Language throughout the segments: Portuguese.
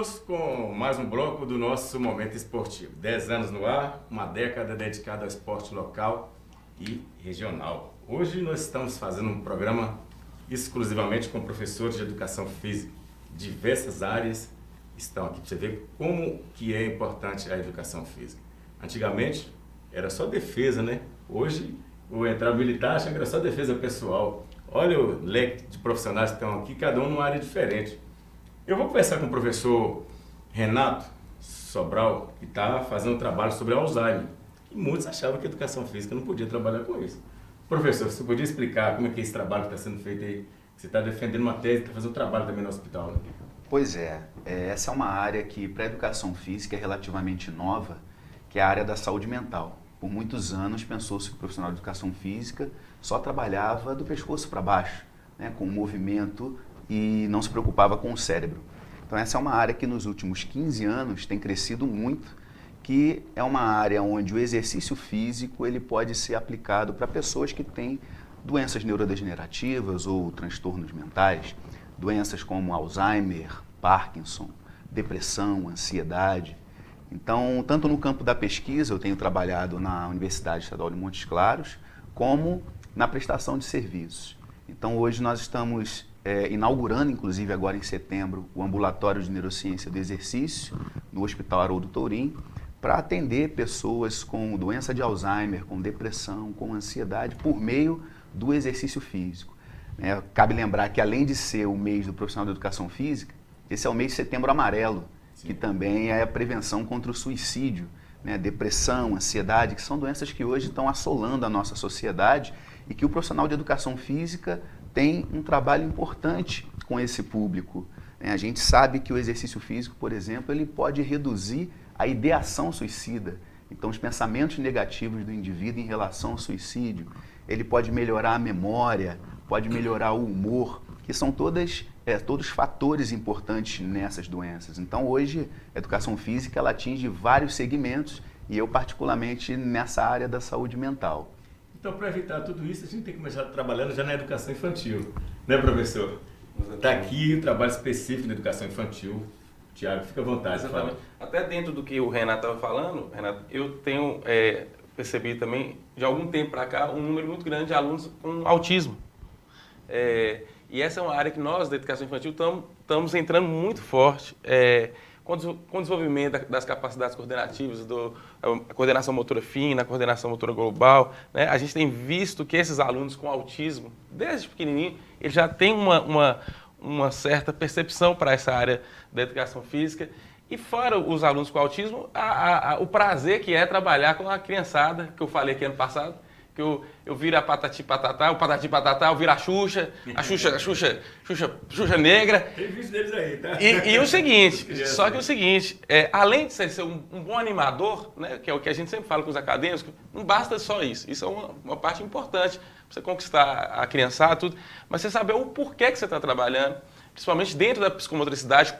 Voltamos com mais um bloco do nosso Momento Esportivo. 10 anos no ar, uma década dedicada ao esporte local e regional. Hoje nós estamos fazendo um programa exclusivamente com professores de educação física. Diversas áreas estão aqui para você ver como que é importante a educação física. Antigamente era só defesa, né? Hoje o entrar militar acha que era só defesa pessoal. Olha o leque de profissionais que estão aqui, cada um numa área diferente. Eu vou conversar com o professor Renato Sobral, que está fazendo um trabalho sobre Alzheimer. E muitos achavam que a educação física não podia trabalhar com isso. Professor, você podia explicar como é que é esse trabalho que está sendo feito aí? Você está defendendo uma tese, está fazendo um trabalho também no hospital, né? Pois é, essa é uma área que para a educação física é relativamente nova, que é a área da saúde mental. Por muitos anos pensou-se que o profissional de educação física só trabalhava do pescoço para baixo, né, com o movimento e não se preocupava com o cérebro. Então essa é uma área que nos últimos 15 anos tem crescido muito, que é uma área onde o exercício físico ele pode ser aplicado para pessoas que têm doenças neurodegenerativas ou transtornos mentais, doenças como Alzheimer, Parkinson, depressão, ansiedade. Então, tanto no campo da pesquisa, eu tenho trabalhado na Universidade Estadual de Montes Claros, como na prestação de serviços. Então, hoje nós estamos inaugurando, inclusive agora em setembro, o Ambulatório de Neurociência do Exercício, no Hospital Haroldo Tourim, para atender pessoas com doença de Alzheimer, com depressão, com ansiedade, por meio do exercício físico. Cabe lembrar que, além de ser o mês do profissional de educação física, esse é o mês de Setembro Amarelo, que também é a prevenção contra o suicídio, né? Depressão, ansiedade, que são doenças que hoje estão assolando a nossa sociedade e que o profissional de educação física tem um trabalho importante com esse público. A gente sabe que o exercício físico, por exemplo, ele pode reduzir a ideação suicida. Então, os pensamentos negativos do indivíduo em relação ao suicídio, ele pode melhorar a memória, pode melhorar o humor, que são todos fatores importantes nessas doenças. Então, hoje, a educação física ela atinge vários segmentos e eu, particularmente, nessa área da saúde mental. Então, para evitar tudo isso, a gente tem que começar trabalhando já na educação infantil, né, professor? Está aqui o trabalho específico na educação infantil. Tiago, fica à vontade. Exatamente. Até dentro do que o Renato estava falando, Renato, eu tenho percebido também, de algum tempo para cá, um número muito grande de alunos com autismo. E essa é uma área que nós, da educação infantil, estamos entrando muito forte com o desenvolvimento das capacidades coordenativas, a coordenação motora fina, a coordenação motora global, né? A gente tem visto que esses alunos com autismo, desde pequenininho, eles já têm uma certa percepção para essa área da educação física. E fora os alunos com autismo, o prazer que é trabalhar com a criançada, que eu falei aqui ano passado, que eu viro a Patati Patatá, o Patati Patatá, eu viro a Xuxa negra. Tem vídeo deles aí, tá? E o seguinte, só que o seguinte, além de ser um bom animador, né, que é o que a gente sempre fala com os acadêmicos, não basta só isso. Isso é uma parte importante para você conquistar a criançada, tudo, mas você saber o porquê que você está trabalhando, principalmente dentro da psicomotricidade,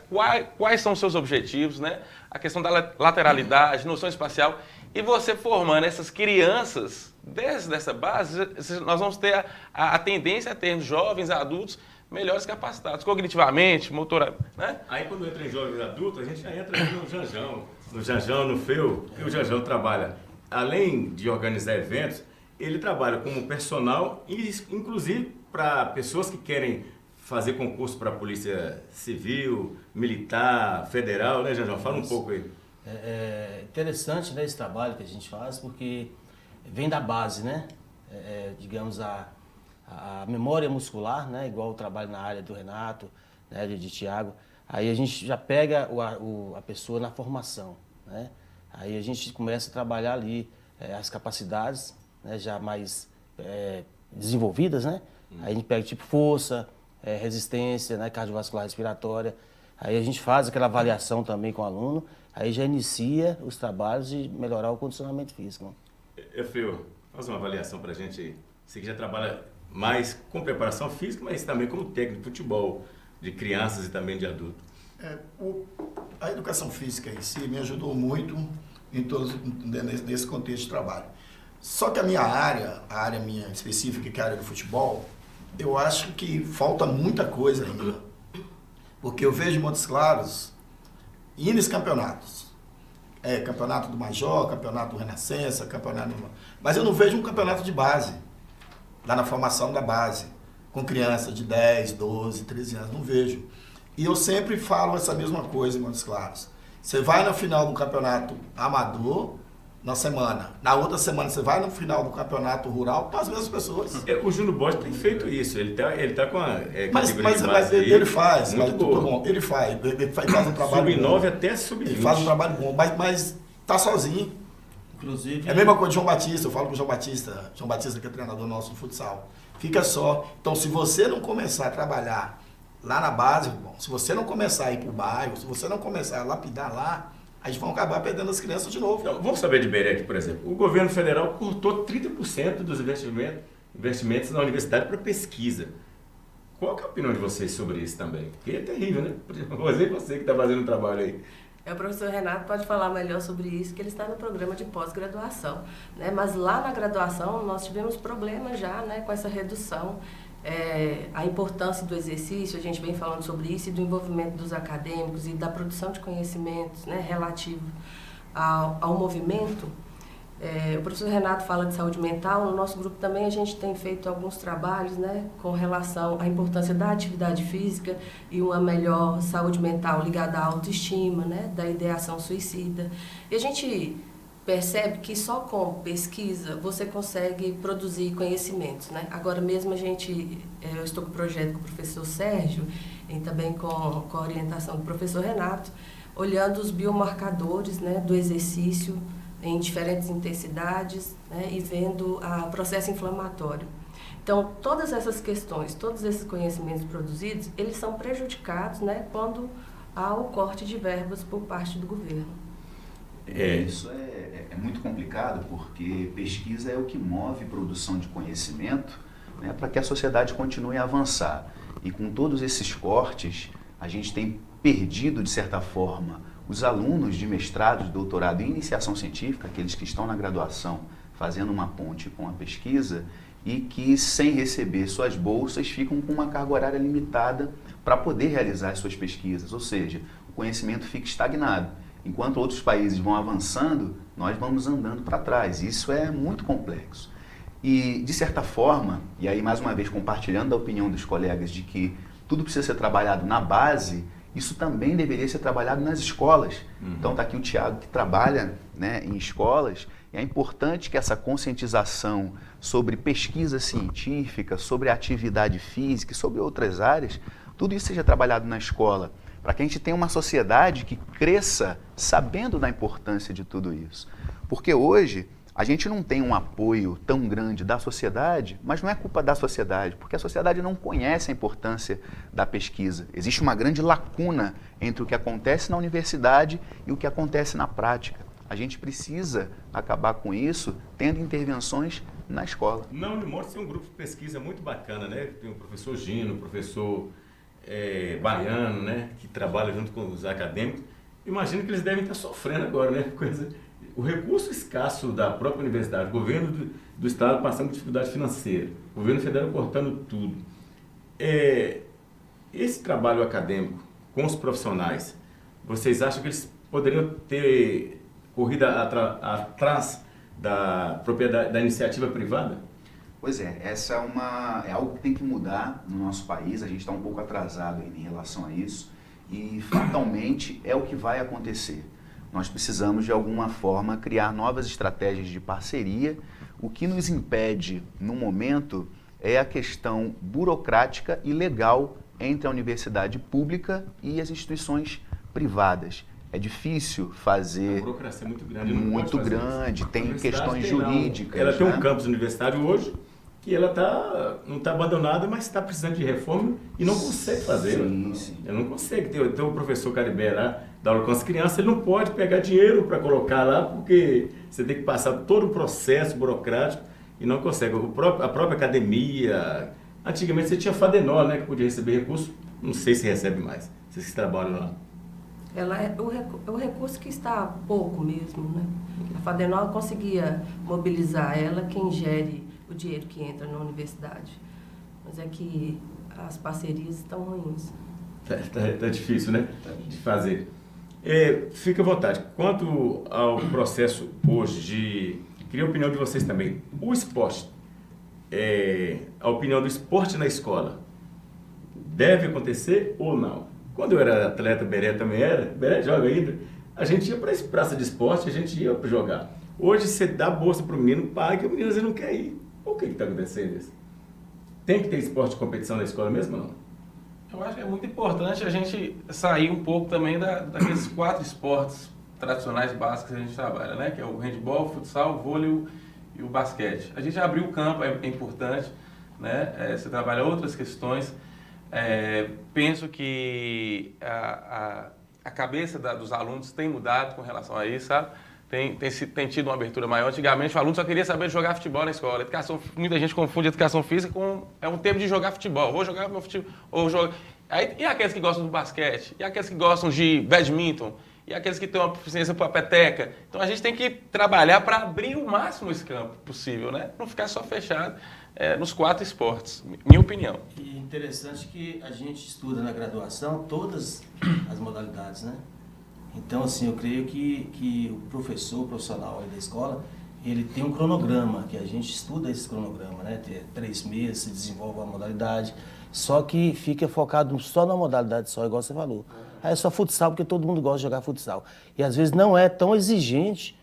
quais são os seus objetivos, né? A questão da lateralidade, noção espacial, e você formando essas crianças desde essa base, nós vamos ter a tendência a ter jovens adultos melhores capacitados, cognitivamente, motora, né? Aí quando entra em jovens adultos, a gente já entra no Janjão, no FEU, que o Janjão trabalha, além de organizar eventos, ele trabalha como personal, inclusive para pessoas que querem fazer concurso para a Polícia Civil, Militar, Federal, né, Janjão? Fala um pouco aí. É interessante, né, esse trabalho que a gente faz, porque vem da base, né? Digamos, a memória muscular, né? Igual o trabalho na área do Renato, né? de Tiago. Aí a gente já pega a pessoa na formação, né? Aí a gente começa a trabalhar ali as capacidades, né? Já mais desenvolvidas, né? Aí a gente pega tipo força, resistência, né? Cardiovascular respiratória. Aí a gente faz aquela avaliação também com o aluno, aí já inicia os trabalhos de melhorar o condicionamento físico. Fio, faz uma avaliação pra gente aí. Você que já trabalha mais com preparação física, mas também como técnico de futebol, de crianças e também de adultos. A educação física em si me ajudou muito nesse contexto de trabalho. Só que a área minha específica, que é a área do futebol, eu acho que falta muita coisa ainda. Porque eu vejo Montes Claros ir nos campeonatos. Campeonato do Major, campeonato do Renascença, campeonato... Mas eu não vejo um campeonato de base, lá na formação da base, com crianças de 10, 12, 13 anos, não vejo. E eu sempre falo essa mesma coisa em Montes Claros. Você vai na final do campeonato amador, na semana. Na outra semana você vai no final do campeonato rural com as mesmas pessoas. O Júnior Borges tem feito isso. Ele tá com a mas ele faz. Ele faz um trabalho Sub-9 até sub-20. Ele faz um trabalho bom, mas tá sozinho. Inclusive... É a mesma coisa de João Batista. Eu falo com o João Batista que é treinador nosso no futsal. Fica só. Então, se você não começar a trabalhar lá na base, irmão, se você não começar a ir pro bairro, se você não começar a lapidar lá, a gente vai acabar perdendo as crianças de novo. Então, vamos saber de Beré aqui, por exemplo. O governo federal cortou 30% dos investimentos na universidade para pesquisa. Qual que é a opinião de vocês sobre isso também? Porque é terrível, né? Você que está fazendo o trabalho aí. O professor Renato pode falar melhor sobre isso, que ele está no programa de pós-graduação, né? Mas lá na graduação nós tivemos problemas já, né, com essa redução. A importância do exercício, a gente vem falando sobre isso, e do envolvimento dos acadêmicos e da produção de conhecimentos, né, relativo ao movimento. O professor Renato fala de saúde mental. No nosso grupo também a gente tem feito alguns trabalhos, né, com relação à importância da atividade física e uma melhor saúde mental ligada à autoestima, né, da ideação suicida. E a gente percebe que só com pesquisa você consegue produzir conhecimentos, né? Agora mesmo eu estou com o projeto com o professor Sérgio e também com a orientação do professor Renato, olhando os biomarcadores, né, do exercício em diferentes intensidades, né, e vendo o processo inflamatório. Então, todas essas questões, todos esses conhecimentos produzidos, eles são prejudicados, né, quando há o corte de verbas por parte do governo. Isso é muito complicado, porque pesquisa é o que move produção de conhecimento, né, para que a sociedade continue a avançar. E com todos esses cortes, a gente tem perdido, de certa forma, os alunos de mestrado, de doutorado e iniciação científica, aqueles que estão na graduação fazendo uma ponte com a pesquisa e que, sem receber suas bolsas, ficam com uma carga horária limitada para poder realizar as suas pesquisas. Ou seja, o conhecimento fica estagnado. Enquanto outros países vão avançando, nós vamos andando para trás. Isso é muito complexo. E, de certa forma, e aí mais uma vez compartilhando a opinião dos colegas de que tudo precisa ser trabalhado na base, isso também deveria ser trabalhado nas escolas. Então está aqui o Thiago, que trabalha, né, em escolas, e é importante que essa conscientização sobre pesquisa científica, sobre atividade física e sobre outras áreas, tudo isso seja trabalhado na escola, para que a gente tenha uma sociedade que cresça sabendo da importância de tudo isso. Porque hoje a gente não tem um apoio tão grande da sociedade, mas não é culpa da sociedade, porque a sociedade não conhece a importância da pesquisa. Existe uma grande lacuna entre o que acontece na universidade e o que acontece na prática. A gente precisa acabar com isso tendo intervenções na escola. Na Unimorte tem um grupo de pesquisa muito bacana, né? Tem o professor Gino, o professor Baiano, né, que trabalha junto com os acadêmicos. Imagino que eles devem estar sofrendo agora, né? O recurso escasso da própria universidade, o governo do estado passando por dificuldade financeira, o governo federal cortando tudo. Esse trabalho acadêmico com os profissionais, vocês acham que eles poderiam ter corrido atrás da propriedade, da iniciativa privada? Pois essa é algo que tem que mudar no nosso país. A gente está um pouco atrasado em relação a isso e fatalmente é o que vai acontecer. Nós precisamos de alguma forma criar novas estratégias de parceria. O que nos impede no momento é a questão burocrática e legal entre a universidade pública e as instituições privadas. É difícil fazer... A burocracia é muito grande. Muito grande, tem questões jurídicas. Ela tem um campus universitário hoje que ela não está abandonada, mas está precisando de reforma e não consegue fazer. Sim. Ela não consegue. Tem o professor Caribé lá, dá aula com as crianças, ele não pode pegar dinheiro para colocar lá, porque você tem que passar todo o processo burocrático e não consegue. A própria academia, antigamente você tinha Fadenor, né, que podia receber recurso, não sei se recebe mais, vocês que trabalham lá. Ela é o recurso que está pouco mesmo, né? A Fadenor conseguia mobilizar ela, quem gere o dinheiro que entra na universidade. Mas é que as parcerias estão ruins. Tá difícil, né? De fazer. Fique à vontade. Quanto ao processo hoje de... Queria a opinião de vocês também. O esporte, a opinião do esporte na escola, deve acontecer ou não? Quando eu era atleta, Beré também era, Beré joga ainda, a gente ia para a praça de esporte, a gente ia para jogar. Hoje você dá bolsa para o menino, paga e o menino às vezes não quer ir. O que está acontecendo isso? Tem que ter esporte de competição na escola mesmo ou não? Eu acho que é muito importante a gente sair um pouco também daqueles 4 esportes tradicionais básicos que a gente trabalha, né? Que é o handebol, o futsal, o vôlei e o basquete. A gente abrir o campo é importante, né? Você trabalha outras questões. Penso que a cabeça dos alunos tem mudado com relação a isso, sabe? Tem tido uma abertura maior. Antigamente o aluno só queria saber jogar futebol na escola. Muita gente confunde educação física com um tempo de jogar futebol. Vou jogar meu futebol. E aqueles que gostam do basquete? E aqueles que gostam de badminton? E aqueles que têm uma proficiência para peteca? Então a gente tem que trabalhar para abrir o máximo esse campo possível, né? Não ficar só fechado nos 4 esportes, minha opinião. E interessante que a gente estuda na graduação todas as modalidades, né? Então, assim, eu creio que o profissional aí da escola, ele tem um cronograma, que a gente estuda esse cronograma, né? Tem 3 meses, se desenvolve a modalidade, só que fica focado só na modalidade só, igual você falou. Aí é só futsal, porque todo mundo gosta de jogar futsal. E às vezes não é tão exigente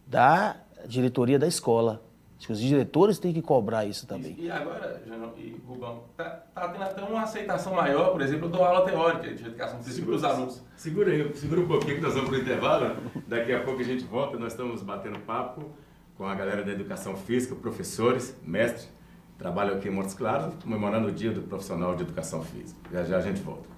da diretoria da escola. Acho que os diretores têm que cobrar isso também. E agora, Janão e Rubão, tá tendo até uma aceitação maior, por exemplo, eu dou aula teórica de educação física para os alunos. Segura um pouquinho que nós vamos para o intervalo. Daqui a pouco a gente volta, nós estamos batendo papo com a galera da educação física, professores, mestres. Trabalho aqui em Montes Claros, comemorando o Dia do Profissional de Educação Física. Já já a gente volta.